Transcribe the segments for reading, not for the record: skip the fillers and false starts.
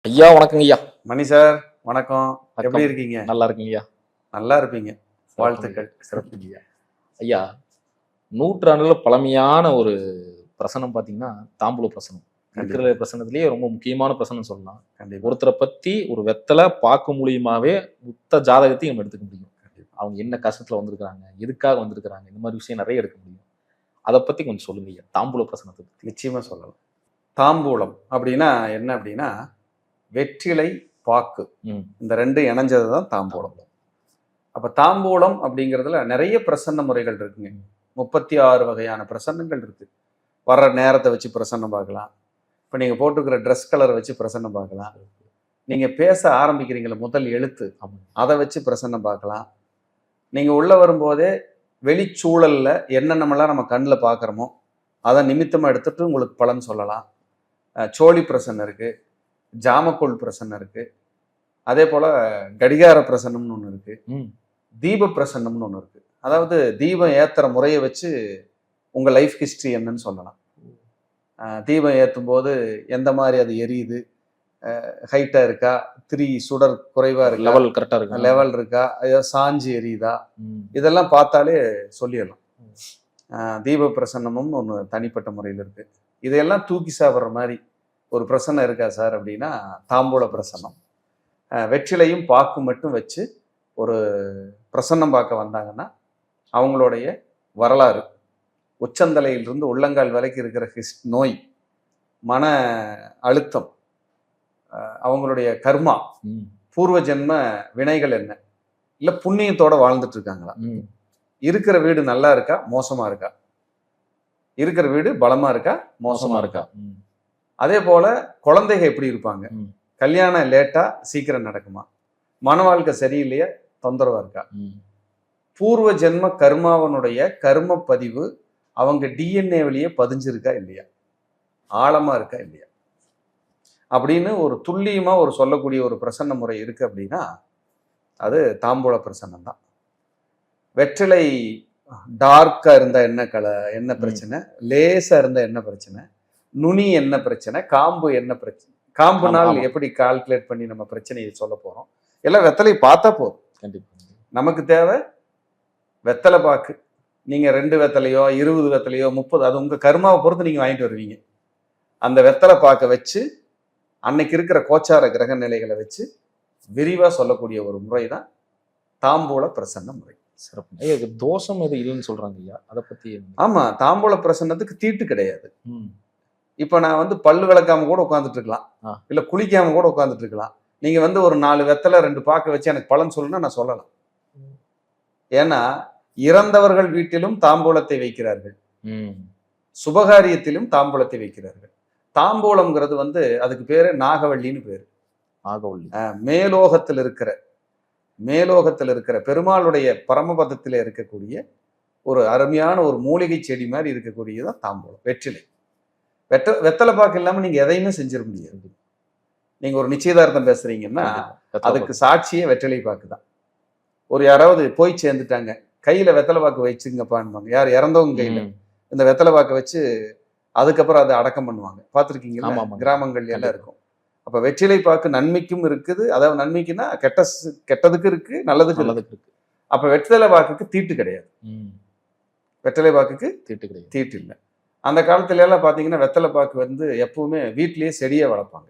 ஐயா வணக்கங்க ஐயா. மணி சார் வணக்கம். வணக்கம். எப்படி இருக்கீங்க? நல்லா இருக்குங்க ஐயா. நல்லா இருப்பீங்க. வாழ்த்துக்கள். சிறப்புங்க ஐயா. ஐயா, நூற்றாண்டுல பழமையான ஒரு பிரசனம் பாத்தீங்கன்னா தாம்பூல பிரசனம். இருக்கிற பிரசனத்திலேயே ரொம்ப முக்கியமான பிரசனம் சொல்லலாம். கண்டிப்பா. ஒருத்தரை பத்தி ஒரு வெத்தலை பார்க்க மூலியமாவே மொத்த ஜாதகத்தையும் நம்ம எடுத்துக்க முடியும். அவங்க என்ன கஷ்டத்துல வந்திருக்கிறாங்க, எதுக்காக வந்திருக்கிறாங்க, இந்த மாதிரி விஷயம் நிறைய எடுக்க முடியும். அதை பத்தி கொஞ்சம் சொல்லுங்க ஐயா, தாம்பூல பிரசனத்தை பத்தி. நிச்சயமா சொல்லலாம். தாம்பூலம் அப்படின்னா என்ன அப்படின்னா வெற்றிலை, பாக்கு, இந்த ரெண்டு இணைஞ்சது தான் தாம்பூலம். அப்ப தாம்பூலம் அப்படிங்கிறதுல நிறைய பிரசன்ன முறைகள் இருக்குங்க. 36 வகையான பிரசன்னங்கள் இருக்கு. வர்ற நேரத்தை வச்சு பிரசன்னம் பார்க்கலாம். இப்போ நீங்க போட்டுக்கிற ட்ரெஸ் கலரை வச்சு பிரசன்னம் பார்க்கலாம். நீங்க பேச ஆரம்பிக்கிறீங்களா முதல் எழுத்து, அதை வச்சு பிரசன்னம் பார்க்கலாம். நீங்க உள்ள வரும்போதே வெளிச்சூழல்ல என்னென்னமெல்லாம் நம்ம கண்ணில் பார்க்குறோமோ அதை நிமித்தமாக எடுத்துட்டு உங்களுக்கு பலன் சொல்லலாம். சோழி பிரசன்னம் இருக்கு, ஜாமக்கோள் பிரசன்னம் இருக்கு, அதே போல கடிகார பிரசன்னம்னு ஒன்று இருக்கு, தீப பிரசன்னம்னு ஒன்று இருக்கு. அதாவது தீபம் ஏத்துற முறையை வச்சு உங்க லைஃப் ஹிஸ்டரி என்னன்னு சொல்லலாம். தீபம் ஏற்றும் போது எந்த மாதிரி அது எரியுது, ஹைட்டா இருக்கா, சுடர் குறைவா இருக்கா, லெவல் கரெக்டா இருக்கா, லெவல் இருக்கா, சாஞ்சி எரியுதா, இதெல்லாம் பார்த்தாலே சொல்லிடலாம். தீப பிரசன்னமும் ஒன்று தனிப்பட்ட முறையில் இருக்கு. இதையெல்லாம் தூக்கி சாப்பிட்ற மாதிரி ஒரு பிரசன்னம் இருக்கா சார் அப்படின்னா தாம்பூல பிரசன்னம். வெற்றிலையும் பாக்கு மட்டும் வச்சு ஒரு பிரசன்னம் பார்க்க வந்தாங்கன்னா அவங்களுடைய வரலாறு, உச்சந்தலையிலிருந்து உள்ளங்கால் வரைக்கும் இருக்கிற நோய், மன அழுத்தம், அவங்களுடைய கர்மா, பூர்வ ஜென்ம வினைகள் என்ன, இல்லை புண்ணியத்தோட வாழ்ந்துட்டு இருக்காங்களா, இருக்கிற வீடு நல்லா இருக்கா மோசமா இருக்கா, இருக்கிற வீடு பலமா இருக்கா மோசமா இருக்கா, அதே போல குழந்தைங்க எப்படி இருப்பாங்க, கல்யாணம் லேட்டா சீக்கிரம் நடக்குமா, மன வாழ்க்கை சரியில்லையா தொந்தரவா இருக்கா, பூர்வ ஜென்ம கர்மாவனுடைய கர்ம பதிவு அவங்க டிஎன்ஏவிலேயே பதிஞ்சிருக்கா இல்லையா, ஆழமா இருக்கா இல்லையா அப்படின்னு ஒரு துல்லியமா ஒரு சொல்லக்கூடிய ஒரு பிரசன்ன முறை இருக்கு அப்படின்னா அது தாம்பூல பிரசன்னம் தான். வெற்றிலை டார்க்கா இருந்தா என்ன பிரச்சனை, லேசா இருந்தா என்ன பிரச்சனை, நுனி என்ன பிரச்சனை, காம்பு என்ன பிரச்சனை, காம்பு நாள் எப்படி கால்குலேட் பண்ணி நம்ம பிரச்சனையை சொல்ல போறோம், எல்லாம் வெத்தலை பார்த்தா போதும். கண்டிப்பா நமக்கு தேவை வெத்தலை பாக்கு. நீங்க 2 வெத்தலையோ 20 வெத்தலையோ 30, அது உங்க கர்மாவை பொறுத்து நீங்க வாங்கிட்டு வருவீங்க. அந்த வெத்தலை பாக்க வச்சு அன்னைக்கு இருக்கிற கோச்சார கிரக நிலைகளை வச்சு விரிவா சொல்லக்கூடிய ஒரு முறை தான் தாம்பூல பிரசன்ன முறை. சிறப்பு. தோஷம் எது இல்லைன்னு சொல்றாங்க ஐயா, அதை பத்தி. ஆமா, தாம்பூல பிரசன்னத்துக்கு தீட்டு கிடையாது. இப்ப நான் பல்லு விளக்காம கூட உட்காந்துட்டு இருக்கலாம், இல்ல குளிக்காம கூட உட்காந்துட்டு இருக்கலாம். நீங்க ஒரு 4 வெத்தலை 2 பாக்க வச்சு எனக்கு பலன் சொல்லுன்னா நான் சொல்லலாம். ஏன்னா இறந்தவர்கள் வீட்டிலும் தாம்பூலத்தை வைக்கிறார்கள், சுபகாரியத்திலும் தாம்பூலத்தை வைக்கிறார்கள். தாம்பூலம்ங்கிறது அதுக்கு பேரு நாகவள்ளின்னு பேரு. நாகவள்ளி மேலோகத்தில் இருக்கிற பெருமாளுடைய பரமபதத்தில் இருக்கக்கூடிய ஒரு அருமையான ஒரு மூலிகை செடி மாதிரி இருக்கக்கூடியதான் தாம்பூலம். வெற்றிலை வெத்தலை பாக்கு இல்லாம நீங்க எதையுமே செஞ்சிட முடியாது. நீங்க ஒரு நிச்சயதார்த்தம் பேசுறீங்கன்னா அதுக்கு சாட்சியே வெற்றிலை பாக்கு தான். ஒரு யாராவது போய் சேர்ந்துட்டாங்க, கையில வெத்தலை பாக்கு வச்சுங்கப்பான்னு, யார் இறந்தவங்க கையில இந்த வெத்தலை பாக்க வச்சு அதுக்கப்புறம் அதை அடக்கம் பண்ணுவாங்க. பார்த்துருக்கீங்களா? கிராமங்கள்ல எல்லாம் இருக்கும். அப்ப வெற்றிலை பாக்கு நன்மைக்கும் இருக்குது, அதாவது நன்மைக்குன்னா கெட்டதுக்கு இருக்கு, நல்லதுக்கு இருக்கு. அப்ப வெற்றிலை பாக்குக்கு தீட்டு கிடையாது. வெற்றிலை பாக்குக்கு தீட்டு இல்லை. அந்த காலத்துல எல்லாம் பாத்தீங்கன்னா வெத்தலை பாக்கு எப்பவுமே வீட்டிலேயே செடியை வளர்ப்பாங்க.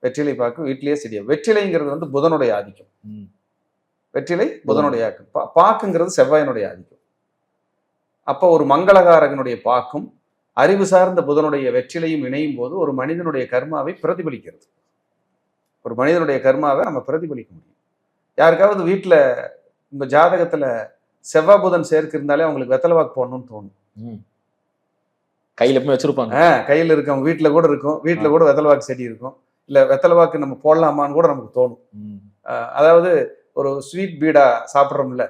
வெற்றிலை பாக்கு வீட்டிலேயே செடியை. வெற்றிலைங்கிறது புதனுடைய ஆதிக்கம். வெற்றிலை புதனுடைய ஆதிக்கம், பாக்குங்கிறது செவ்வாயினுடைய ஆதிக்கம். அப்ப ஒரு மங்களகாரகனுடைய பாக்கும் அறிவு சார்ந்த புதனுடைய வெற்றிலையும் இணையும் போது ஒரு மனிதனுடைய கர்மாவை பிரதிபலிக்கிறது. ஒரு மனிதனுடைய கர்மாவை நம்ம பிரதிபலிக்க முடியும். யாருக்காவது வீட்டுல உங்க ஜாதகத்துல செவ்வாய் புதன் சேர்க்கு இருந்தாலே அவங்களுக்கு வெத்தலை பாக்கு போடணும்னு தோணும். கையில போய் வச்சிருப்பாங்க, கையில இருக்கும், வீட்டுல கூட இருக்கும், வீட்டுல கூட வெத்தலை பாக்கு செடி இருக்கும். இல்ல வெத்தலை பாக்கு நம்ம போடலாமான்னு கூட நமக்கு தோணும். அதாவது ஒரு ஸ்வீட் பீடா சாப்பிட்றோம்ல,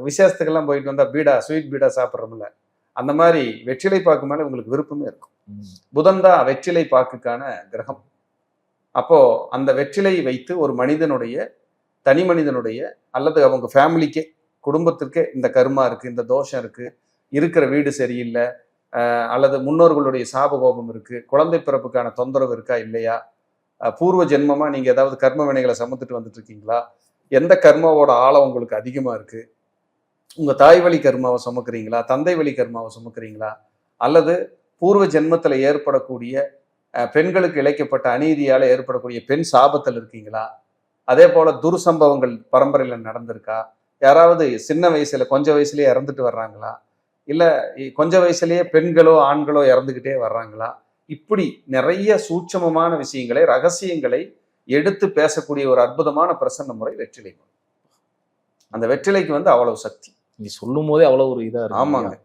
விசேஷத்துக்கெல்லாம் போயிட்டு வந்தா ஸ்வீட் பீடா சாப்பிட்றோம்ல, அந்த மாதிரி வெற்றிலை பாக்கு மேல உங்களுக்கு விருப்பமே இருக்கும். புதன் தான் வெற்றிலை பாக்குக்கான கிரகம். அப்போ அந்த வெற்றிலையை வைத்து ஒரு மனிதனுடைய, தனி மனிதனுடைய அல்லது அவங்க ஃபேமிலிக்கே, குடும்பத்திற்கே இந்த கர்மா இருக்கு, இந்த தோஷம் இருக்கு, இருக்கிற வீடு சரியில்லை, அல்லது முன்னோர்களுடைய சாபகோபம் இருக்கு, குழந்தை பிறப்புக்கான தொந்தரவு இருக்கா இல்லையா, பூர்வ ஜென்மமா நீங்க ஏதாவது கர்ம வினைகளை சமத்துட்டு வந்துட்டு இருக்கீங்களா, எந்த கர்மாவோட ஆழம் உங்களுக்கு அதிகமா இருக்கு, உங்க தாய் வழி கர்மாவை சுமக்கிறீங்களா, தந்தை வழி கர்மாவை சுமக்கிறீங்களா, அல்லது பூர்வ ஜென்மத்துல ஏற்படக்கூடிய பெண்களுக்கு இழைக்கப்பட்ட அநீதியால ஏற்படக்கூடிய பெண் சாபத்தில் இருக்கீங்களா, அதே போல துர்சம்பவங்கள் பரம்பரையில நடந்திருக்கா, யாராவது சின்ன வயசுல கொஞ்ச வயசுலயே இறந்துட்டு வர்றாங்களா, இல்ல கொஞ்ச வயசுலயே பெண்களோ ஆண்களோ இறந்துகிட்டே வர்றாங்களா, இப்படி நிறைய சூட்சமமான விஷயங்களை ரகசியங்களை எடுத்து பேசக்கூடிய ஒரு அற்புதமான பிரசன்ன முறை வெற்றிலை. அந்த வெற்றிலைக்கு வந்து அவ்வளவு சக்தி. நீ சொல்லும் போதே அவ்வளவு ஒரு இதா இருக்கு. ஆமாங்க.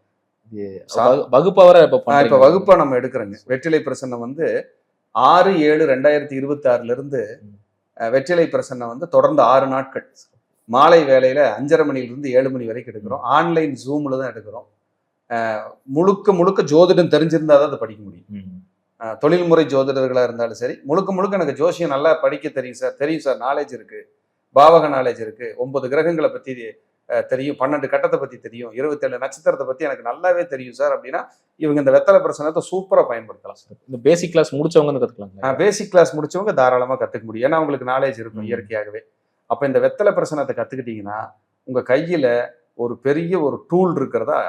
வகுப்பவரை இப்ப வகுப்பா நம்ம எடுக்கிறோங்க. வெற்றிலை பிரசன்னம் வந்து 6/7/2026 இருந்து வெற்றிலை பிரசன்னம் வந்து தொடர்ந்து 6 நாட்கள் மாலை வேலையில 5:30 மணிலிருந்து 7 மணி வரைக்கும் எடுக்கிறோம். ஆன்லைன் ஜூம்ல தான் எடுக்கிறோம். முழுக்க முழுக்க ஜோதிடம் தெரிஞ்சிருந்தா தான் அதை படிக்க முடியும். தொழில்முறை ஜோதிடர்களா இருந்தாலும் சரி, முழுக்க முழுக்க எனக்கு ஜோசியம் நல்லா படிக்க தெரியும் சார், நாலேஜ் இருக்கு, பாவக நாலேஜ் இருக்கு, 9 கிரகங்களை பத்தி தெரியும், 12 கட்டத்தை பத்தி தெரியும், 27 நட்சத்திரத்தை பத்தி எனக்கு நல்லாவே தெரியும் சார் அப்படின்னா இவங்க இந்த வெத்தலை பிரசனத்தை சூப்பரா பயன்படுத்தலாம் சார். இந்த பேசிக் கிளாஸ் முடிச்சவங்க கத்துக்கலாம். பேசிக் கிளாஸ் முடிச்சவங்க தாராளமா கத்துக்க முடியும். ஏன்னா அவங்களுக்கு நாலேஜ் இருக்கும் இயற்கையாகவே. அப்ப இந்த வெத்தலை பிரசனத்தை கத்துக்கிட்டீங்கன்னா உங்க கையில ஒரு பெரிய ஒரு டூல் இருக்கிறதா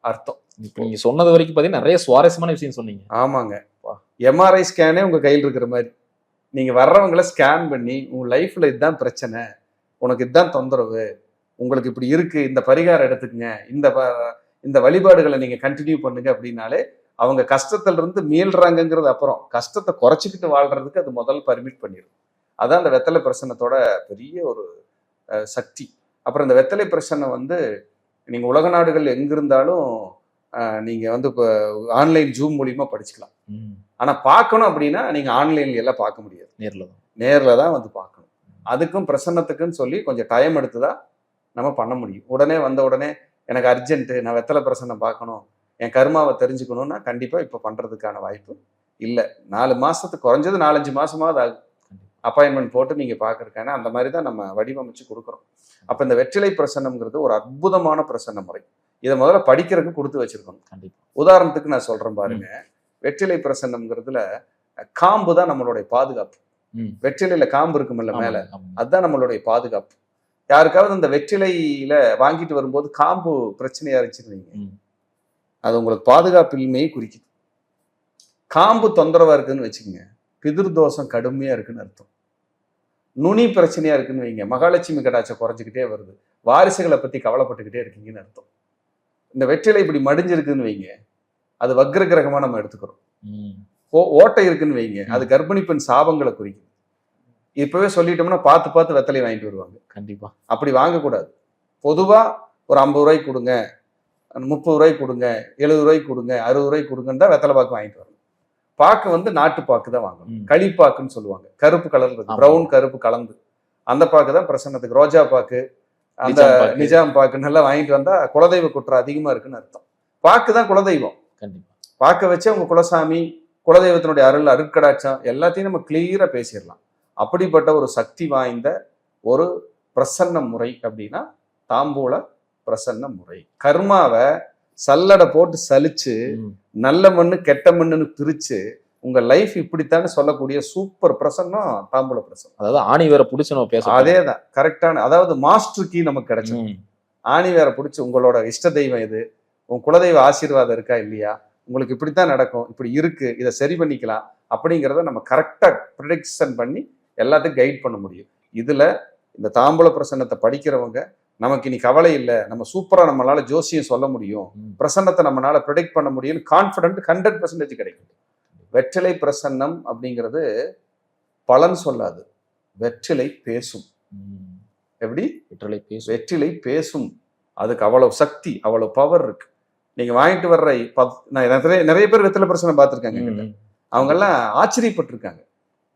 அர்த்தம். நீங்க சொன்னது வரைக்கும் பாத்தீங்கன்னா நிறைய சுவாரஸ்யமான விஷயம் சொன்னீங்க. ஆமாங்க. எம்ஆர்ஐ ஸ்கேனே உங்க கையில் இருக்கிற மாதிரி நீங்க வர்றவங்களை ஸ்கேன் பண்ணி உங்க லைஃப்ல இதுதான் பிரச்சனை, உனக்கு இதுதான் தொந்தரவு, உங்களுக்கு இப்படி இருக்கு, இந்த பரிகாரம் எடுத்துக்கங்க, இந்த வழிபாடுகளை நீங்க கண்டினியூ பண்ணுங்க அப்படின்னாலே அவங்க கஷ்டத்துல இருந்து மீள்றாங்கிறது. அப்புறம் கஷ்டத்தை குறைச்சிக்கிட்டு வாழ்றதுக்கு அது முதல் பர்மிட் பண்ணிடும். அதான் அந்த வெத்தலை பிரசன்னத்தோட பெரிய ஒரு சக்தி. அப்புறம் இந்த வெத்தலை பிரசன்னம் வந்து நீங்க உலக நாடுகள் எங்க இருந்தாலும் நீங்க வந்து இப்போ ஆன்லைன் ஜூம் மூலியமா படிச்சுக்கலாம். ஆனா பார்க்கணும் அப்படின்னா நீங்க ஆன்லைன்ல எல்லாம் பார்க்க முடியாது, நேர்ல தான் வந்து பார்க்கணும். அதுக்கும் பிரசன்னத்துக்குன்னு சொல்லி கொஞ்சம் டைம் எடுத்துதான் நம்ம பண்ண முடியும். உடனே வந்த உடனே எனக்கு அர்ஜென்ட்டு, நான் வெத்தலை பிரசன்னம் பார்க்கணும், என் கர்மாவை தெரிஞ்சுக்கணும்னா கண்டிப்பா இப்ப பண்றதுக்கான வாய்ப்பு இல்லை. 4 மாசத்துக்கு குறைஞ்சது 4-5 மாசமாவது ஆகும் அப்பாயின்மெண்ட் போட்டு நீங்க பாக்குறதுக்கான. அந்த மாதிரி தான் நம்ம வடிவமைச்சு கொடுக்குறோம். அப்ப இந்த வெற்றிலை பிரசன்னம்ங்கிறது ஒரு அற்புதமான பிரசன்ன முறை. இதை முதல்ல படிக்கிறதுக்கு கொடுத்து வச்சிருக்கணும். உதாரணத்துக்கு நான் சொல்றேன் பாருங்க. வெற்றிலை பிரசன்னம்ங்கிறதுல காம்பு தான் நம்மளுடைய பாதுகாப்பு. வெற்றிலையில காம்பு இருக்குமில்ல மேல, அதுதான் நம்மளுடைய பாதுகாப்பு. யாருக்காவது அந்த வெற்றிலையில வாங்கிட்டு வரும்போது காம்பு பிரச்சனையா இருந்துச்சுன்னு அது உங்களுக்கு பாதுகாப்பின்மையை குறிக்குது. காம்பு தொந்தரவா இருக்குன்னு வச்சுக்கோங்க, பிதிர்தோஷம் கடுமையா இருக்குன்னு அர்த்தம். நுனி பிரச்சனையா இருக்குன்னு வைங்க, மகாலட்சுமி கடாட்சம் குறைஞ்சிக்கிட்டே வருது, வாரிசுகளை பத்தி கவலைப்பட்டுக்கிட்டே இருக்கீங்கன்னு அர்த்தம். இந்த வெற்றிலை இப்படி மடிஞ்சிருக்குன்னு வைங்க, அது வக்ர கிரகமா நம்ம எடுத்துக்கிறோம். ஓட்டை இருக்குன்னு வைங்க, அது கர்ப்பிணி பெண் சாபங்களை குறிக்கும். இப்பவே சொல்லிட்டோம்னா பார்த்து பார்த்து வெத்தலை வாங்கிட்டு வருவாங்க. கண்டிப்பா அப்படி வாங்கக்கூடாது. பொதுவா ஒரு 50 ரூபாய்க்கு கொடுங்க, 30 ரூபாய்க்கு கொடுங்க, 70 ரூபாய்க்கு கொடுங்க, 60 ரூபாய்க்கு கொடுங்கன்னு தான் வெத்தலை பாக்கு வாங்கிட்டு வரணும். பாக்கு வந்து நாட்டு பாக்கு தான் வாங்கணும். களிப்பாக்குன்னு சொல்லுவாங்க, கருப்பு கலர் இருக்கு, பிரவுன் கருப்பு கலந்து அந்த பாக்கு தான் பிரசன்னத்துக்கு. ரோஜா பாக்கு, அந்த நிஜாம் பாக்குன்னு எல்லாம் வாங்கிட்டு வந்தா குலதெய்வ குற்றம் அதிகமா இருக்குன்னு அர்த்தம். பாக்கு தான் குலதெய்வம். பாக்க வச்சு அவங்க குலசாமி, குலதெய்வத்தினுடைய அருள், அருட்கடாட்சம் எல்லாத்தையும் நம்ம கிளியரா பேசிடலாம். அப்படிப்பட்ட ஒரு சக்தி வாய்ந்த ஒரு பிரசன்ன முறை அப்படின்னா தாம்பூல பிரசன்ன முறை. கர்மாவை சல்லடை போட்டு சலிச்சு நல்ல மண்ணு கெட்ட மண்ணுன்னு பிரிச்சு உங்க லைஃப் இப்படித்தானே சொல்லக்கூடிய சூப்பர் பிரசன்னம் தாம்பூல பிரசன்னம். அதாவது ஆணி வேற பிடிச்சு நம்ம பேச, அதேதான் கரெக்டான, அதாவது மாஸ்டர் கீ நமக்கு கிடைச்சது. ஆணி வேற பிடிச்சி உங்களோட இஷ்ட தெய்வம் எது, உங்க குலதெய்வ ஆசீர்வாதம் இருக்கா இல்லையா, உங்களுக்கு இப்படித்தான் நடக்கும், இப்படி இருக்கு, இதை சரி பண்ணிக்கலாம் அப்படிங்கிறத நம்ம கரெக்டா ப்ரிடிக்ஷன் பண்ணி எல்லாத்தையும் கைட் பண்ண முடியும். இதுல இந்த தாம்பூல பிரசன்னத்தை படிக்கிறவங்க நமக்கு இனி கவலை இல்லை, நம்ம சூப்பரா நம்மளால ஜோசியம் சொல்ல முடியும், பிரசன்னத்தை நம்மளால ப்ரிடிக்ட் பண்ண முடியும், கான்ஃபிடென்ட் 100% கிடைக்கும். வெற்றிலை பிரசன்னம் அப்படிங்கிறது பலன் சொல்லாது, வெற்றிலை பேசும். எப்படி வெற்றிலை பேசும், அதுக்கு அவ்வளவு சக்தி, அவ்வளவு பவர் இருக்கு. நீங்க வாங்கிட்டு வர்ற நிறைய பேர் வெத்தலை பிரசன்னம் பார்த்துருக்காங்க, அவங்க எல்லாம் ஆச்சரியப்பட்டிருக்காங்க.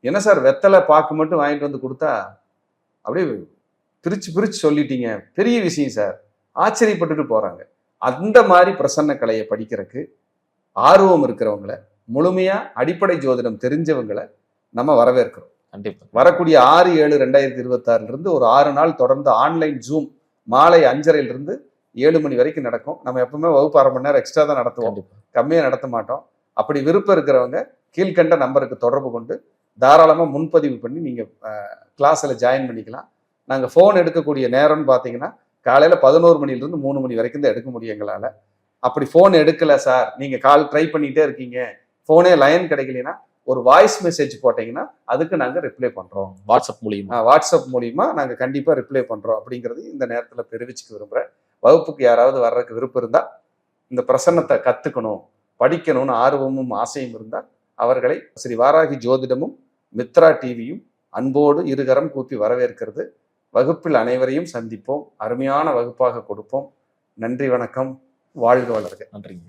என்ன சார் வெத்தலை பாக்கு மட்டும் வாங்கிட்டு வந்து கொடுத்தா அப்படியே பிரிச்சு பிரிச்சு சொல்லிட்டீங்க, பெரிய விஷயம் சார், ஆச்சரியப்பட்டுட்டு போறாங்க. அந்த மாதிரி பிரசன்ன கலையை படிக்கிறதுக்கு ஆர்வம் இருக்கிறவங்களை, முழுமையா அடிப்படை ஜோதிடம் தெரிஞ்சவங்களை நம்ம வரவேற்கிறோம். கண்டிப்பா வரக்கூடிய 6/7/2026 இருந்து ஒரு 6 நாள் தொடர்ந்து ஆன்லைன் ஜூம் மாலை 5:30 7 மணி வரைக்கும் நடக்கும். நம்ம எப்பவுமே வகுப்பு 1/2 மணி நேரம் எக்ஸ்ட்ரா தான் நடத்துவோம், கம்மியா நடத்த மாட்டோம். அப்படி விருப்பம் இருக்கிறவங்க கீழ்கண்ட நம்பருக்கு தொடர்பு கொண்டு தாராளமாக முன்பதிவு பண்ணி நீங்கள் கிளாஸில் ஜாயின் பண்ணிக்கலாம். நாங்கள் ஃபோன் எடுக்கக்கூடிய நேரம்னு பார்த்தீங்கன்னா காலையில் 11 மணிலேருந்து 3 மணி வரைக்கும் தான் எடுக்க முடியும் எங்களால். அப்படி ஃபோன் எடுக்கலை சார், நீங்கள் கால் ட்ரை பண்ணிகிட்டே இருக்கீங்க, ஃபோனே லைன் கிடைக்கலனா ஒரு வாய்ஸ் மெசேஜ் போட்டிங்கன்னா அதுக்கு நாங்கள் ரிப்ளை பண்ணுறோம். வாட்ஸ்அப் மூலியமா நாங்கள் கண்டிப்பாக ரிப்ளை பண்ணுறோம் அப்படிங்கிறது இந்த நேரத்தில் தெரிவிச்சுக்க விரும்புகிறேன். வகுப்புக்கு யாராவது வர்றதுக்கு விருப்பம் இருந்தால், இந்த பிரசன்னத்தை கற்றுக்கணும், படிக்கணும்னு ஆர்வமும் ஆசையும் இருந்தால் அவர்களை ஸ்ரீ வாராகி ஜோதிடமும் மித்ரா டிவியும் அன்போடு இருகரம் கூப்பி வரவேற்கிறது. வகுப்பில் அனைவரையும் சந்திப்போம், அருமையான வகுப்பாக கொடுப்போம். நன்றி, வணக்கம், வாழ்க வளர்க. நன்றிங்க.